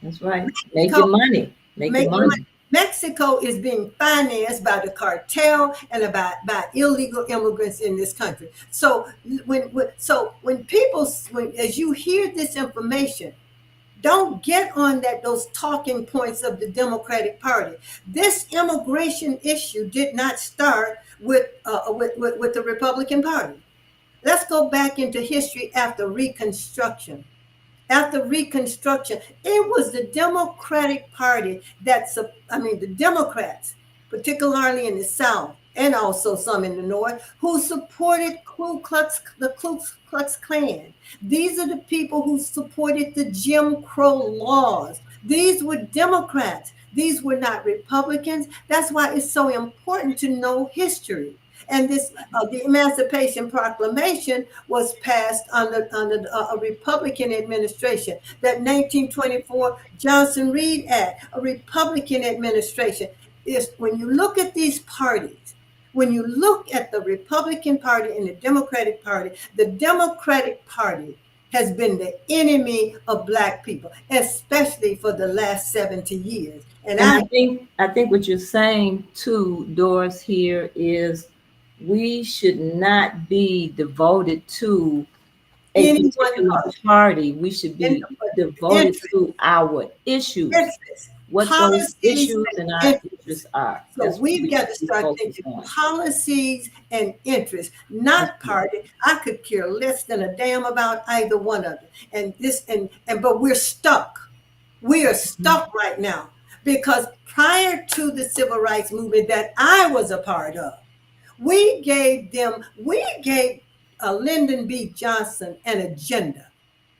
That's right. Making money. Making money. Mexico is being financed by the cartel and by illegal immigrants in this country. So as you hear this information, don't get on those talking points of the Democratic Party. This immigration issue did not start with the Republican Party. Let's go back into history after Reconstruction. After Reconstruction, it was the Democratic Party the Democrats, particularly in the South and also some in the North, who supported the Ku Klux Klan. These are the people who supported the Jim Crow laws. These were Democrats. These were not Republicans. That's why it's so important to know history. And this, the Emancipation Proclamation was passed under a Republican administration. That 1924 Johnson Reed Act, a Republican administration. Is when you look at these parties, when you look at the Republican Party and the Democratic Party has been the enemy of Black people, especially for the last 70 years. And And I I think what you're saying too, Doris, here is we should not be devoted to a anyone particular party, party. We should in be but devoted interest, to our issues, interests, what those policies, issues and and our interests. interests are. So That's what we've we got should to be start focused thinking on. policies and interests, That's not it. party. I could care less than a damn about either one of them. And this and but we're stuck. We are Mhm. stuck right now because prior to the civil rights movement that I was a part of, we gave Lyndon B. Johnson an agenda.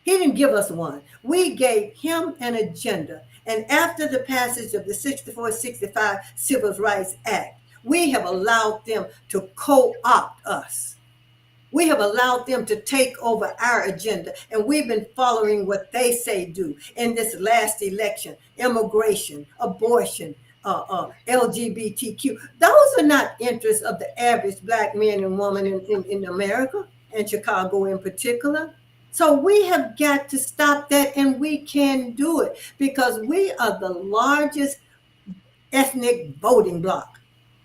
He didn't give us one. We gave him an agenda. And after the passage of the 64 65 Civil Rights Act, we have allowed them to co opt us. We have allowed them to take over our agenda, and we've been following what they say do in this last election: immigration, abortion, LGBTQ. Those are not interests of the average Black man and woman in America, and Chicago in particular. So we have got to stop that, and we can do it because we are the largest ethnic voting bloc.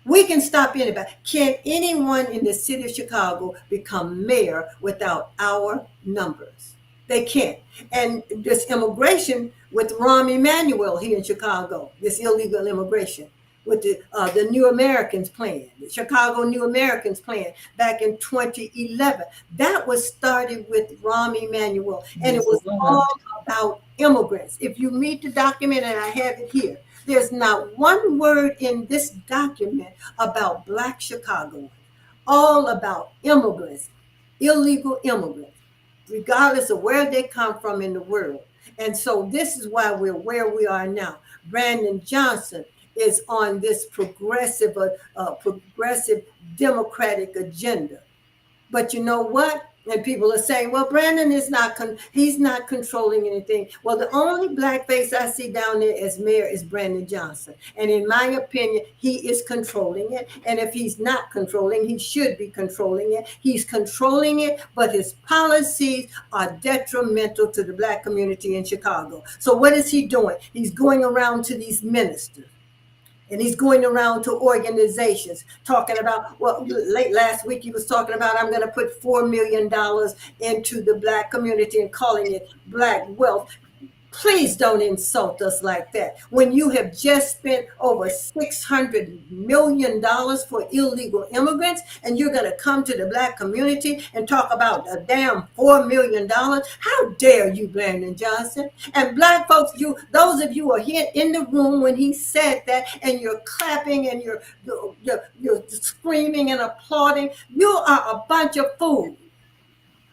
We can stop anybody. Can anyone in the city of Chicago become mayor without our numbers? They can't. And this immigration with Rahm Emanuel here in Chicago, this illegal immigration with the New Americans plan, the Chicago New Americans plan back in 2011. That was started with Rahm Emanuel, and it Yes, it was was. all about immigrants. If you read the document, and I have it here, there's not one word in this document about Black Chicagoans, all about immigrants, illegal immigrants, regardless of where they come from in the world. And so this is why we're where we are now. Brandon Johnson is on this progressive democratic agenda. But you know what? And people are saying, well, Brandon is not, he's not controlling anything. Well, the only Black face I see down there as mayor is Brandon Johnson. And in my opinion, he is controlling it. And if he's not controlling, he should be controlling it. He's controlling it, but his policies are detrimental to the Black community in Chicago. So what is he doing? He's going around to these ministers, and he's going around to organizations talking about, well, late last week he was talking about, I'm going to put $4 million into the Black community and calling it Black wealth. Please don't insult us like that. When you have just spent over $600 million for illegal immigrants, and you're going to come to the Black community and talk about a damn $4 million, how dare you, Brandon Johnson? And Black folks, those of you who are here in the room when he said that, and you're clapping and you're screaming and applauding, you are a bunch of fools.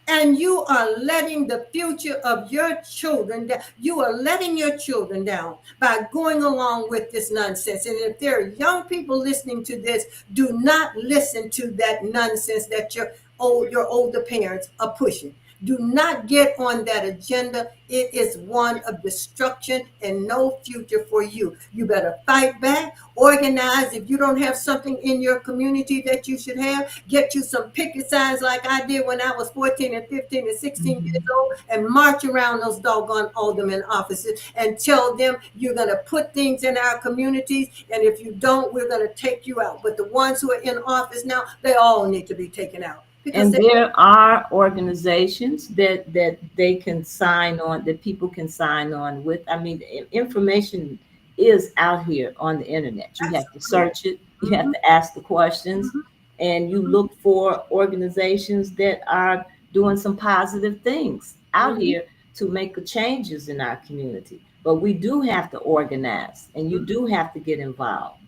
And you are letting the future of your children down. You are letting your children down by going along with this nonsense. And if there are young people listening to this, do not listen to that nonsense that your older parents are pushing. Do not get on that agenda. It is one of destruction and no future for you. You better fight back, organize. If you don't have something in your community that you should have, get you some picket signs like I did when I was 14 and 15 and 16 years Mhm. old, and march around those doggone alderman offices and tell them you're going to put things in our communities, and if you don't, we're going to take you out. But the ones who are in office now, they all need to be taken out because And they there are organizations that they can sign on, that people can sign on with. I mean, information is out here on the internet. You have to absolutely. search it, you have Mhm, to ask the questions, mhm, and you mhm, look for organizations that are doing some positive things out mhm, here to make the changes in our community. But we do have to organize, and you mhm. do have to get involved.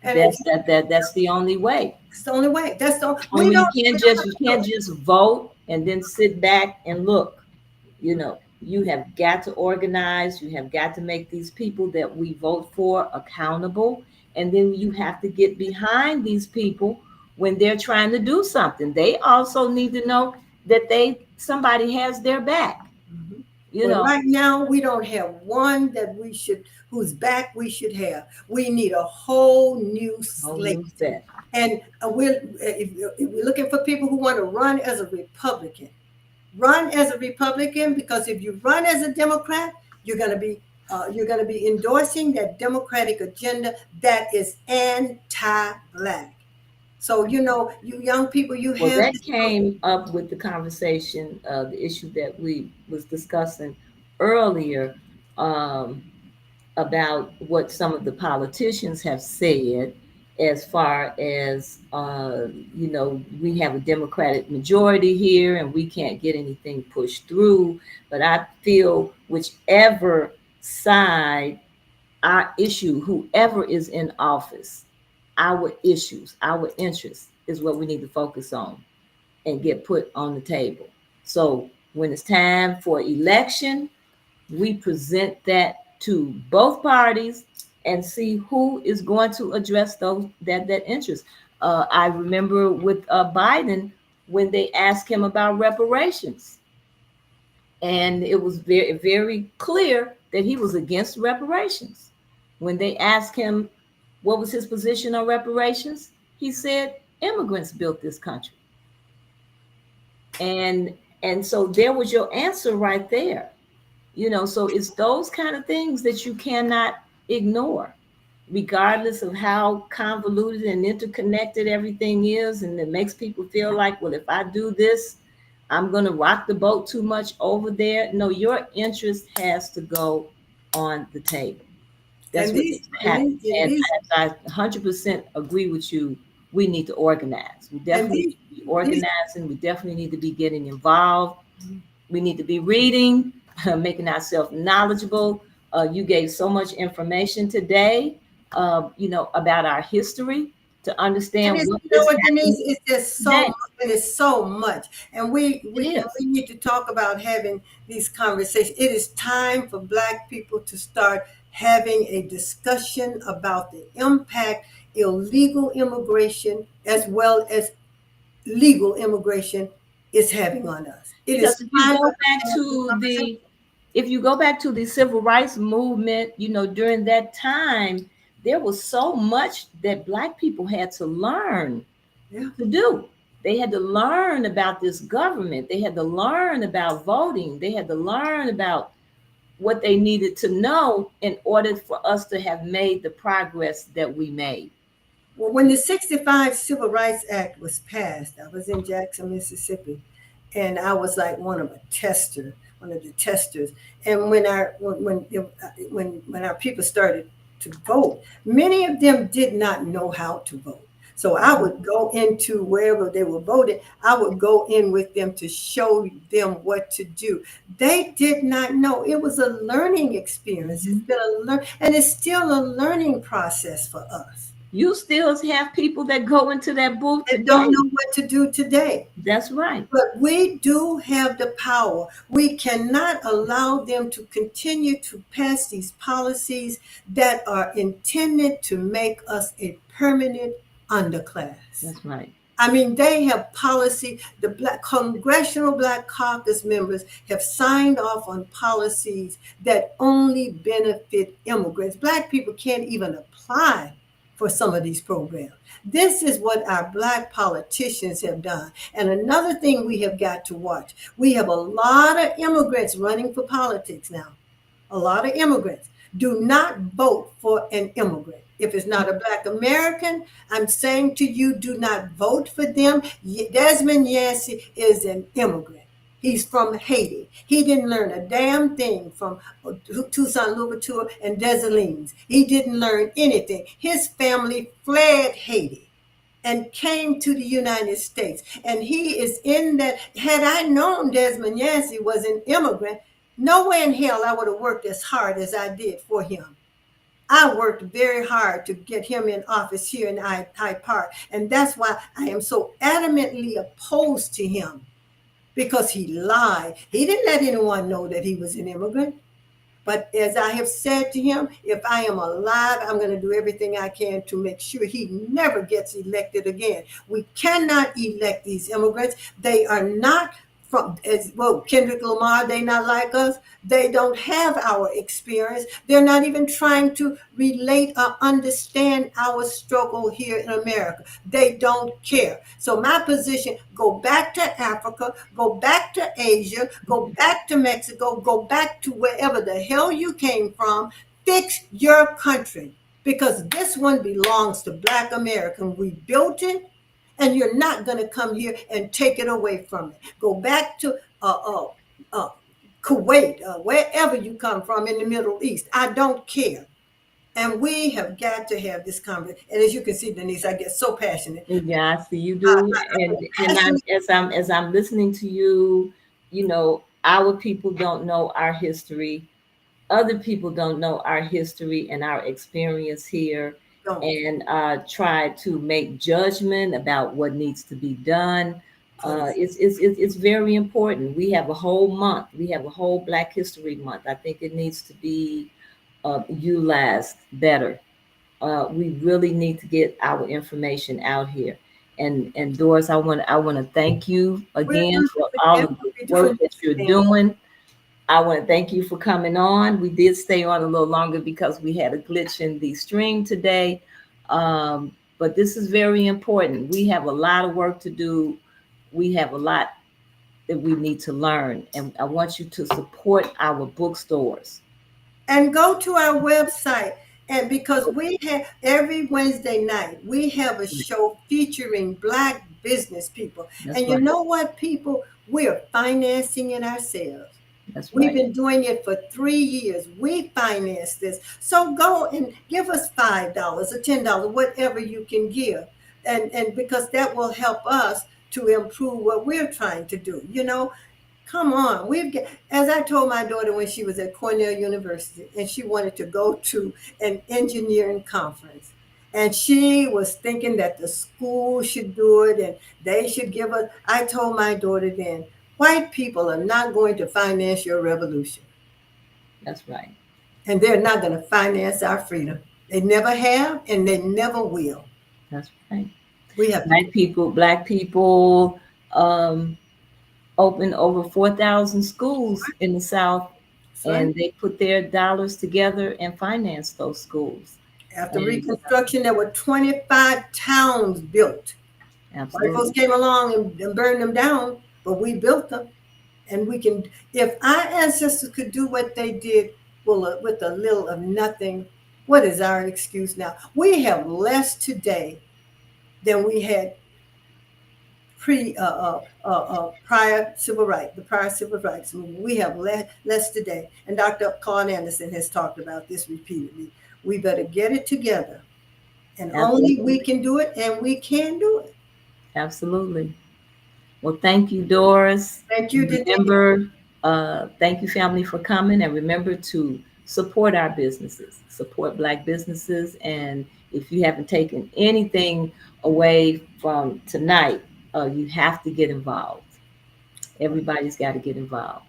And it's, That's the only way. it's the only way. That's the And when we don't have you a can't choice. just vote and then sit back and look. You have got to organize. You have got to make these people that we vote for accountable, and then you have to get behind these people when they're trying to do something. They also need to know that somebody has their back. Mhm. You But know, right now, we don't have one that we should, whose back we should have. We need a whole new whole slate. new set. And if we're looking for people who want to run as a Republican, run as a Republican, because if you run as a Democrat, you're going to be endorsing that Democratic agenda that is anti-black. So you young people, you Well, have that this. came up with the conversation, the issue that we was discussing earlier, um, about what some of the politicians have said as far as, we have a Democratic majority here and we can't get anything pushed through. But I feel whichever side our issue, whoever is in office, our issues, our interests is what we need to focus on and get put on the table. So when it's time for election, we present that to both parties and see who is going to address that interest. I remember with Biden when they asked him about reparations, and it was very very clear that he was against reparations. When they asked him what was his position on reparations, he said immigrants built this country, and so there was your answer right there. So it's those kind of things that you cannot ignore, regardless of how convoluted and interconnected everything is. And it makes people feel like, well, if I do this, I'm going to rock the boat too much over there. No, your interest has to go on the table. That's and what these needs to and happen. these and And these I 100% agree with you. We need to organize. We and definitely these need to be these organizing. We definitely need to be getting involved. We need to be reading, making ourselves knowledgeable. You gave so much information today, about our history to And understand it's, what you know is what, Denise, happening it's just so today. much, and it's so much. And It is. we need to talk about having these conversations. It is time for Black people to start having a discussion about the impact illegal immigration as well as legal immigration is having on us. It is Because time for us to have this conversation. if you go back to the civil rights movement, during that time, there was so much that Black people had to learn Yeah. to do. They had to learn about this government. They had to learn about voting. They had to learn about what they needed to know in order for us to have made the progress that we made. Well, when the 65 Civil Rights Act was passed, I was in Jackson, Mississippi, and I was like one of the testers. And when our people started to vote, many of them did not know how to vote. So I would go into wherever they were voting, I would go in with them to show them what to do. They did not know. It was a learning experience. It's Mhm. been and it's still a learning process for us You still have people that go into that booth and don't today. know what to do today. That's right. But we do have the power. We cannot allow them to continue to pass these policies that are intended to make us a permanent underclass. That's right. I mean, they have policy. The Congressional Black Caucus members have signed off on policies that only benefit immigrants. Black people can't even apply for some of these programs. This is what our Black politicians have done. And another thing we have got to watch, we have a lot of immigrants running for politics now. A lot of immigrants. Do not vote for an immigrant. If it's not a Black American, I'm saying to you, do not vote for them. Desmond Yancey is an immigrant. He's from Haiti. He didn't learn a damn thing from Toussaint Louverture and Dessalines. He didn't learn anything. His family fled Haiti and came to the United States. And he is in that. Had I known Desmond Yancey was an immigrant, nowhere in hell I would have worked as hard as I did for him. I worked very hard to get him in office here in Hyde Park. And that's why I am so adamantly opposed to him, because he lied. He didn't let anyone know that he was an immigrant. But as I have said to him, if I am alive, I'm going to do everything I can to make sure he never gets elected again. We cannot elect these immigrants. They are not from, as well, Kendrick Lamar, they not like us. They don't have our experience. They're not even trying to relate or understand our struggle here in America. They don't care. So my position, go back to Africa, go back to Asia, go back to Mexico, go back to wherever the hell you came from. Fix your country, because this one belongs to Black America. We built it, and you're not going to come here and take it away from it. Go back to uh, Kuwait, wherever you come from in the Middle East. I don't care. And we have got to have this conversation. And as you can see, Denise, I get so passionate. Yeah, I see you I, do. And passionate. as I'm listening to you, our people don't know our history. Other people don't know our history and our experience here, Don't. and try to make judgment about what needs to be done. Please. It's very important. We have a whole month. We have a whole Black History Month. I think it needs to be utilized better. We really need to get our information out here. And Doris, I want to thank you We're again doing for this all again. of the We're work doing that this you're again. doing. I want to thank you for coming on. We did stay on a little longer because we had a glitch in the stream today. But this is very important. We have a lot of work to do. We have a lot that we need to learn. And I want you to support our bookstores. And go to our website. And because we have every Wednesday night, we have a show featuring Black business people. That's And you right. know what, people? We're financing it ourselves. That's We've right. been doing it for 3 years. We finance this. So go and give us $5 or $10, whatever you can give. And because that will help us to improve what we're trying to do. Come on. As I told my daughter when she was at Cornell University and she wanted to go to an engineering conference. And she was thinking that the school should do it and they should give us. I told my daughter then, white people are not going to finance your revolution. That's right. And they're not going to finance our freedom. They never have and they never will. That's right. We have to do Black people opened over 4,000 schools in the South, it, right? and they put their dollars together and financed those schools. After And Reconstruction, there were 25 towns built. White folks absolutely, came along and burned them down, but we built them. And we can, if our ancestors could do what they did, well, with a little of nothing, what is our excuse now? We have less today than we had prior civil rights, the prior civil rights movement. We have less today. And Dr. Claude Anderson has talked about this repeatedly. We better get it together. And only we absolutely, can do it, and we can do it. absolutely. Well, thank you, Doris. Thank you, And Denise. remember, thank you, family, for coming. And remember to support our businesses, support Black businesses. And if you haven't taken anything away from tonight, you have to get involved. Everybody's got to get involved.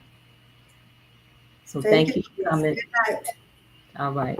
So Thank you. thank you for Yes. coming. Good night. All right.